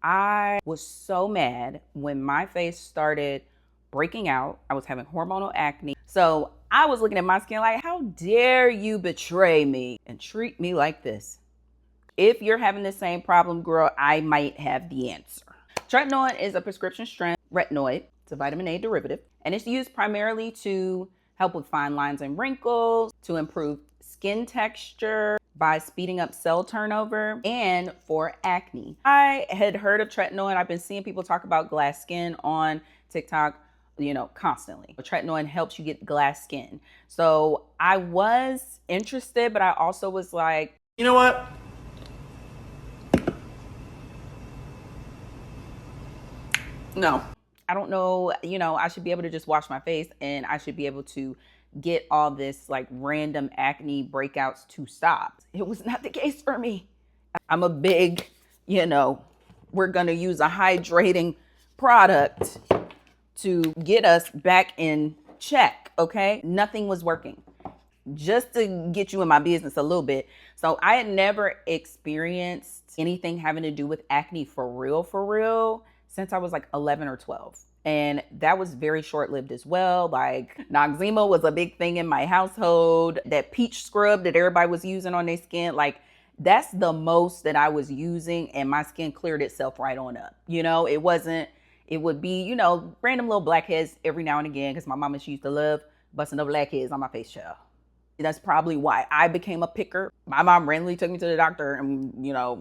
I was so mad when my face started breaking out. I was having hormonal acne. So I was looking at my skin like, how dare you betray me and treat me like this? If you're having the same problem, girl, I might have the answer. Tretinoin is a prescription strength retinoid. It's a vitamin A derivative, and it's used primarily to help with fine lines and wrinkles, to improve skin texture by speeding up cell turnover, and for acne. I had heard of Tretinoin. I've been seeing people talk about glass skin on TikTok, constantly. Tretinoin helps you get glass skin. So I was interested, but I also was like, you know what? No. I don't know, I should be able to just wash my face and I should be able to get all this like random acne breakouts to stop. It was not the case for me. I'm a big, we're going to use a hydrating product to get us back in check, okay? Nothing was working. Just to get you in my business a little bit. So I had never experienced anything having to do with acne for real, since I was like 11 or 12. And that was very short-lived as well. Like Noxzema was a big thing in my household. That peach scrub that everybody was using on their skin, like that's the most that I was using, and my skin cleared itself right on up. It would be, random little blackheads every now and again, because my mama, she used to love busting up blackheads on my face, child. That's probably why I became a picker. My mom randomly took me to the doctor and,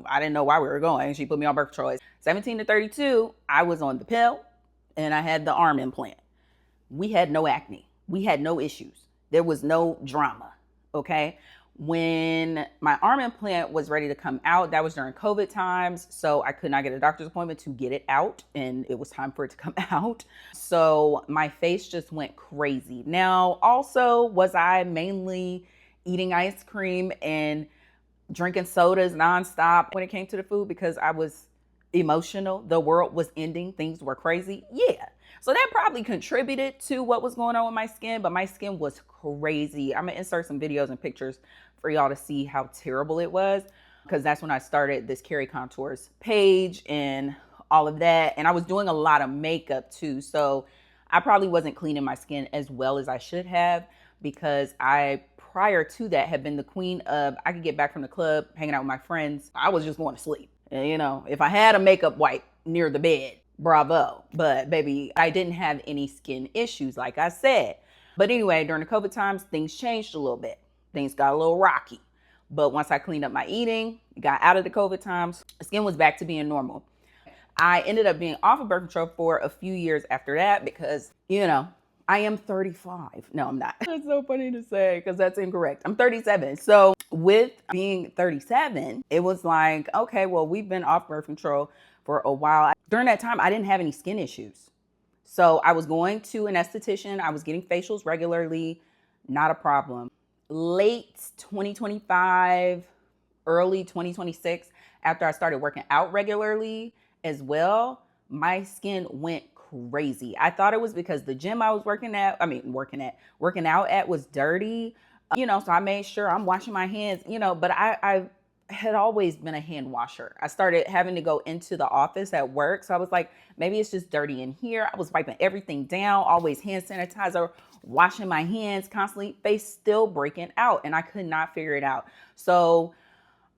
I didn't know why we were going. She put me on birth control. 17 to 32, I was on the pill and I had the arm implant. We had no acne. We had no issues. There was no drama, okay? When my arm implant was ready to come out, that was during COVID times. So I could not get a doctor's appointment to get it out, and it was time for it to come out. So my face just went crazy. Now, also, was I mainly eating ice cream and drinking sodas nonstop when it came to the food because I was emotional? The world was ending. Things were crazy. Yeah. So that probably contributed to what was going on with my skin, but my skin was crazy. I'm gonna insert some videos and pictures for y'all to see how terrible it was, because that's when I started this Carrie Contours page and all of that. And I was doing a lot of makeup too. So I probably wasn't cleaning my skin as well as I should have, because I, prior to that, had been the queen of, I could get back from the club, hanging out with my friends. I was just going to sleep. And, if I had a makeup wipe near the bed, bravo. But baby, I didn't have any skin issues, like I said. But anyway, during the COVID times, things changed a little bit. Things got a little rocky. But once I cleaned up my eating, got out of the COVID times, skin was back to being normal. I ended up being off of birth control for a few years after that because, I am 35. No, I'm not. That's so funny to say because that's incorrect. I'm 37. So with being 37, it was like, okay, well, we've been off birth control for a while. During that time, I didn't have any skin issues. So I was going to an esthetician. I was getting facials regularly. Not a problem. Late 2025, early 2026, after I started working out regularly as well, my skin went crazy. I thought it was because the gym I was working out at was dirty, so I made sure I'm washing my hands, but I had always been a hand washer. I started having to go into the office at work. So I was like, maybe it's just dirty in here. I was wiping everything down, always hand sanitizer, washing my hands constantly, face still breaking out, and I could not figure it out. So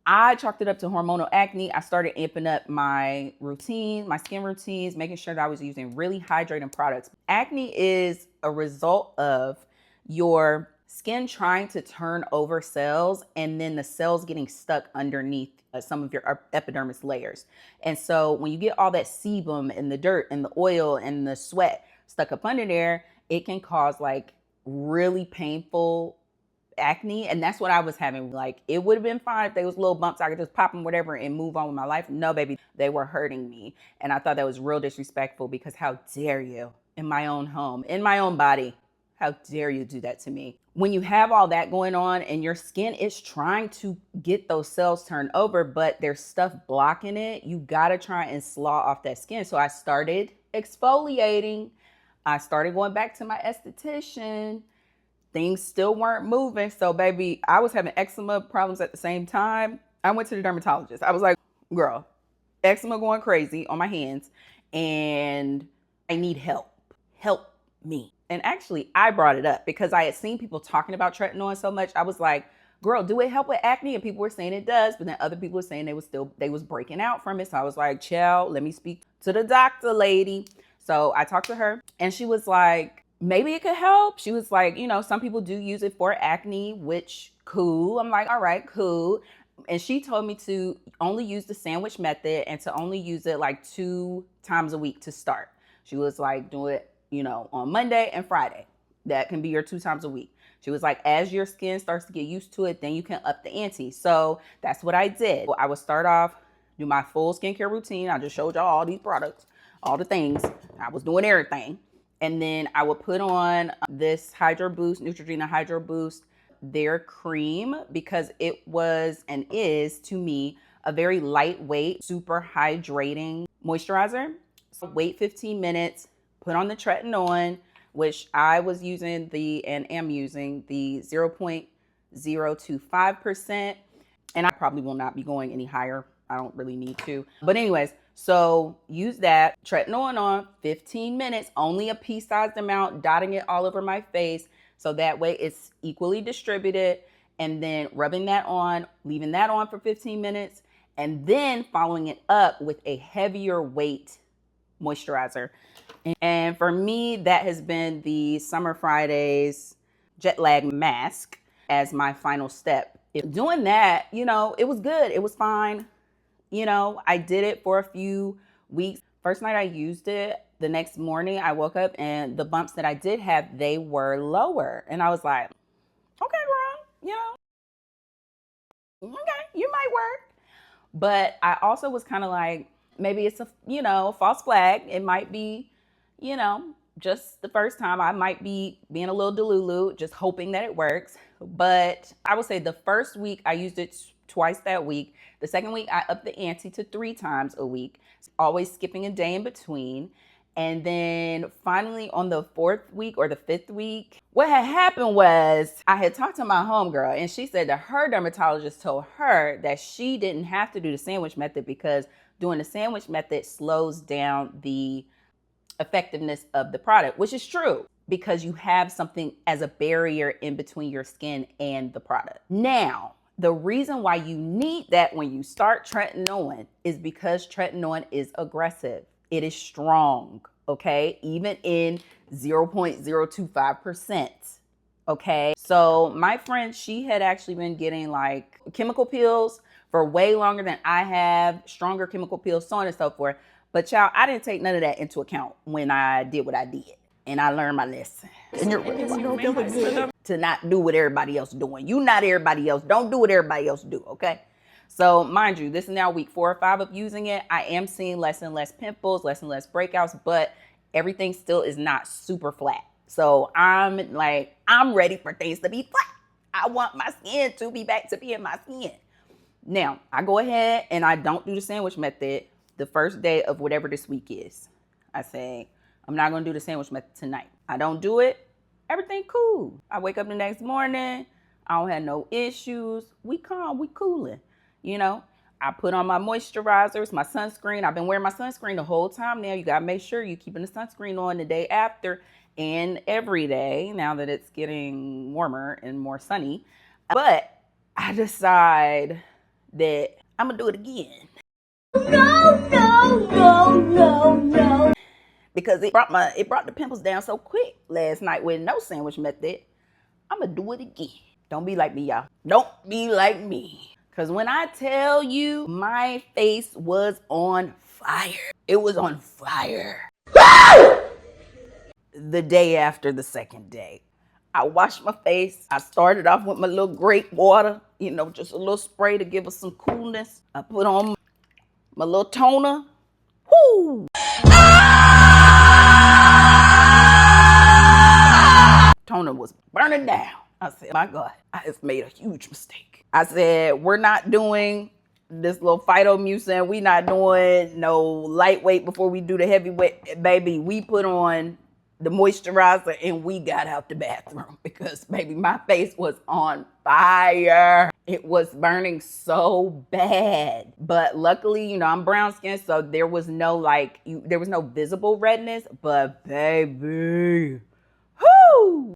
I chalked it up to hormonal acne. I started amping up my routine, my skin routines, making sure that I was using really hydrating products. Acne is a result of your skin trying to turn over cells and then the cells getting stuck underneath some of your epidermis layers. And so when you get all that sebum and the dirt and the oil and the sweat stuck up under there, it can cause like really painful acne. And that's what I was having. Like, it would have been fine if they was little bumps, I could just pop them, whatever, and move on with my life. No, baby, they were hurting me. And I thought that was real disrespectful, because how dare you, in my own home, in my own body, how dare you do that to me? When you have all that going on and your skin is trying to get those cells turned over, but there's stuff blocking it, you gotta try and slaw off that skin. So I started exfoliating. I started going back to my esthetician. Things still weren't moving. So baby, I was having eczema problems at the same time. I went to the dermatologist. I was like, girl, eczema going crazy on my hands, and I need help. Help me. And actually, I brought it up because I had seen people talking about tretinoin so much. I was like, girl, do it help with acne? And people were saying it does, but then other people were saying they was breaking out from it. So I was like, chill, let me speak to the doctor lady. So I talked to her and she was like, maybe it could help. She was like, some people do use it for acne, which cool. I'm like, all right, cool. And she told me to only use the sandwich method and to only use it like 2 times a week to start. She was like, do it, on Monday and Friday. That can be your 2 times a week. She was like, as your skin starts to get used to it, then you can up the ante. So that's what I did. I would start off, do my full skincare routine. I just showed y'all all these products, all the things. I was doing everything. And then I would put on this Hydro Boost, Neutrogena Hydro Boost, their cream, because it was and is, to me, a very lightweight, super hydrating moisturizer. So wait 15 minutes, put on the Tretinoin, which I was using and am using the 0.025%. And I probably will not be going any higher. I don't really need to. But anyways, so use that. Tretinoin on 15 minutes, only a pea-sized amount, dotting it all over my face. So that way it's equally distributed. And then rubbing that on, leaving that on for 15 minutes. And then following it up with a heavier weight moisturizer. And for me, that has been the Summer Fridays Jet Lag Mask as my final step. Doing that, it was good. It was fine. I did it for a few weeks. First night I used it, the next morning I woke up and the bumps that I did have, they were lower. And I was like, okay, girl, okay, you might work. But I also was kind of like, maybe it's a false flag. It might be, just the first time. I might be being a little delulu, just hoping that it works. But I would say the first week I used it twice that week. The second week I upped the ante to 3 times a week, always skipping a day in between. And then finally on the 4th week or the 5th week, what had happened was I had talked to my homegirl and she said that her dermatologist told her that she didn't have to do the sandwich method because doing the sandwich method slows down the effectiveness of the product, which is true because you have something as a barrier in between your skin and the product. Now, the reason why you need that when you start tretinoin is because tretinoin is aggressive. It is strong, okay? Even in 0.025%, okay? So my friend, she had actually been getting like chemical peels for way longer than I have, stronger chemical peels, so on and so forth. But y'all, I didn't take none of that into account when I did what I did. And I learned my lesson. And you're really to not do what everybody else is doing. You not everybody else. Don't do what everybody else do, okay? So mind you, this is now week 4 or 5 of using it. I am seeing less and less pimples, less and less breakouts, but everything still is not super flat. So I'm ready for things to be flat. I want my skin to be back to being my skin. Now, I go ahead and I don't do the sandwich method the first day of whatever this week is. I say, I'm not going to do the sandwich method tonight. I don't do it. Everything cool. I wake up the next morning. I don't have no issues. We calm. We cooling. I put on my moisturizers, my sunscreen. I've been wearing my sunscreen the whole time now. You got to make sure you're keeping the sunscreen on the day after and every day now that it's getting warmer and more sunny. But I decide that I'm going to do it again. No. Because it brought the pimples down so quick last night with no sandwich method. I'm going to do it again. Don't be like me, y'all. Don't be like me. Because when I tell you my face was on fire, it was on fire. The day after the second day, I washed my face. I started off with my little grape water, just a little spray to give us some coolness. I put on my little toner. Whoo! Toner was burning down. I said, my God, I just made a huge mistake. I said, we're not doing this little phytomucin. We not doing no lightweight before we do the heavyweight. Baby, we put on the moisturizer and we got out the bathroom because, baby, my face was on fire. It was burning so bad. But luckily, I'm brown skinned, so there was no there was no visible redness. But baby, whoo!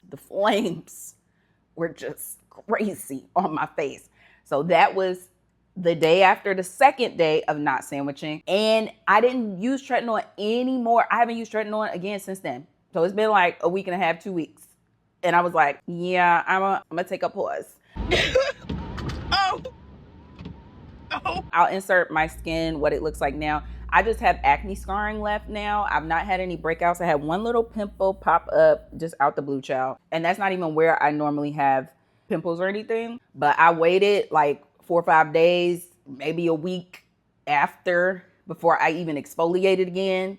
The flames were just crazy on my face. So that was the day after the second day of not sandwiching. And I didn't use tretinoin anymore. I haven't used tretinoin again since then. So it's been like a week and a half, 2 weeks. And I was like, yeah, I'm gonna take a pause. Oh. Oh. I'll insert my skin, what it looks like now. I just have acne scarring left now. I've not had any breakouts. I had one little pimple pop up just out the blue, child. And that's not even where I normally have pimples or anything. But I waited like 4 or 5 days, maybe a week after, before I even exfoliated again.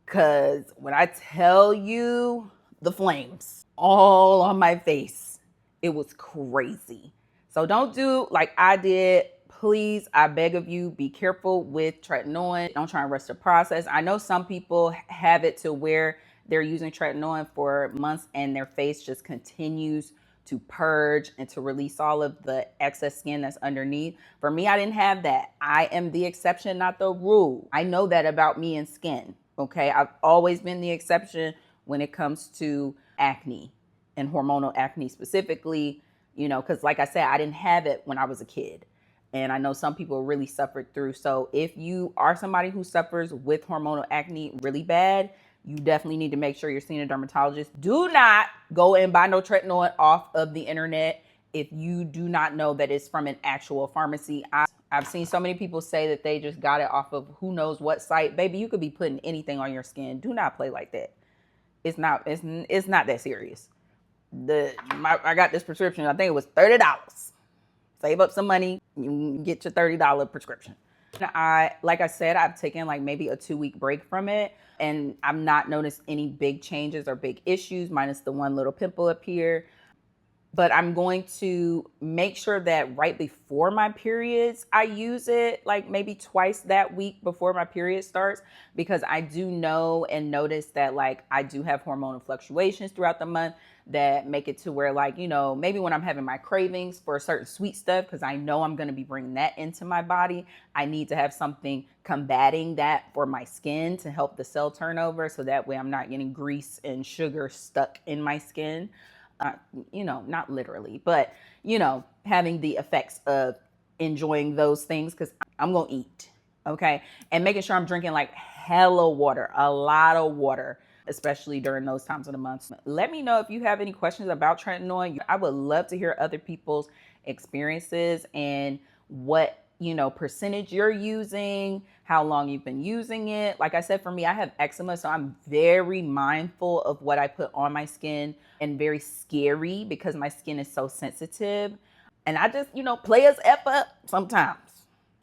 Cause when I tell you the flames all on my face, it was crazy. So don't do like I did. Please, I beg of you, be careful with tretinoin. Don't try and rush the process. I know some people have it to where they're using tretinoin for months and their face just continues to purge and to release all of the excess skin that's underneath. For me, I didn't have that. I am the exception, not the rule. I know that about me and skin, okay? I've always been the exception when it comes to acne and hormonal acne specifically, because like I said, I didn't have it when I was a kid. And I know some people really suffered through. So if you are somebody who suffers with hormonal acne really bad, you definitely need to make sure you're seeing a dermatologist. Do not go and buy no tretinoin off of the internet if you do not know that it's from an actual pharmacy. I've seen so many people say that they just got it off of who knows what site. Baby, you could be putting anything on your skin. Do not play like that. It's not that serious. I got this prescription. I think it was $30. Save up some money, you get your $30 prescription. Like I said, I've taken like maybe a 2-week break from it, and I've not noticed any big changes or big issues, minus the one little pimple up here. But I'm going to make sure that right before my periods, I use it like maybe twice that week before my period starts, because I do know and notice that like I do have hormonal fluctuations throughout the month that make it to where like, maybe when I'm having my cravings for a certain sweet stuff, because I know I'm going to be bringing that into my body, I need to have something combating that for my skin to help the cell turnover, so that way I'm not getting grease and sugar stuck in my skin. Not literally, but, having the effects of enjoying those things, because I'm going to eat, okay? And making sure I'm drinking like hella water, a lot of water, especially during those times of the month. Let me know if you have any questions about tretinoin. I would love to hear other people's experiences and what percentage you're using, how long you've been using it. Like I said, for me, I have eczema, so I'm very mindful of what I put on my skin, and very scary because my skin is so sensitive. And I just, play as F up sometimes.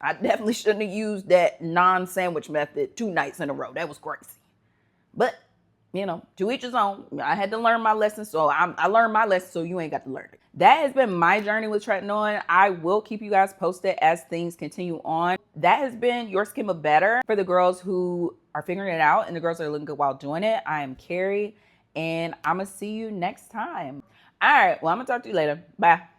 I definitely shouldn't have used that non-sandwich method 2 nights in a row. That was crazy. But, to each his own. I had to learn my lesson, so I learned my lesson, so you ain't got to learn it. That has been my journey with tretinoin. I will keep you guys posted as things continue on. That has been Your Skin But Better for the girls who are figuring it out and the girls that are looking good while doing it. I am Carrie, and I'm going to see you next time. All right, well, I'm going to talk to you later. Bye.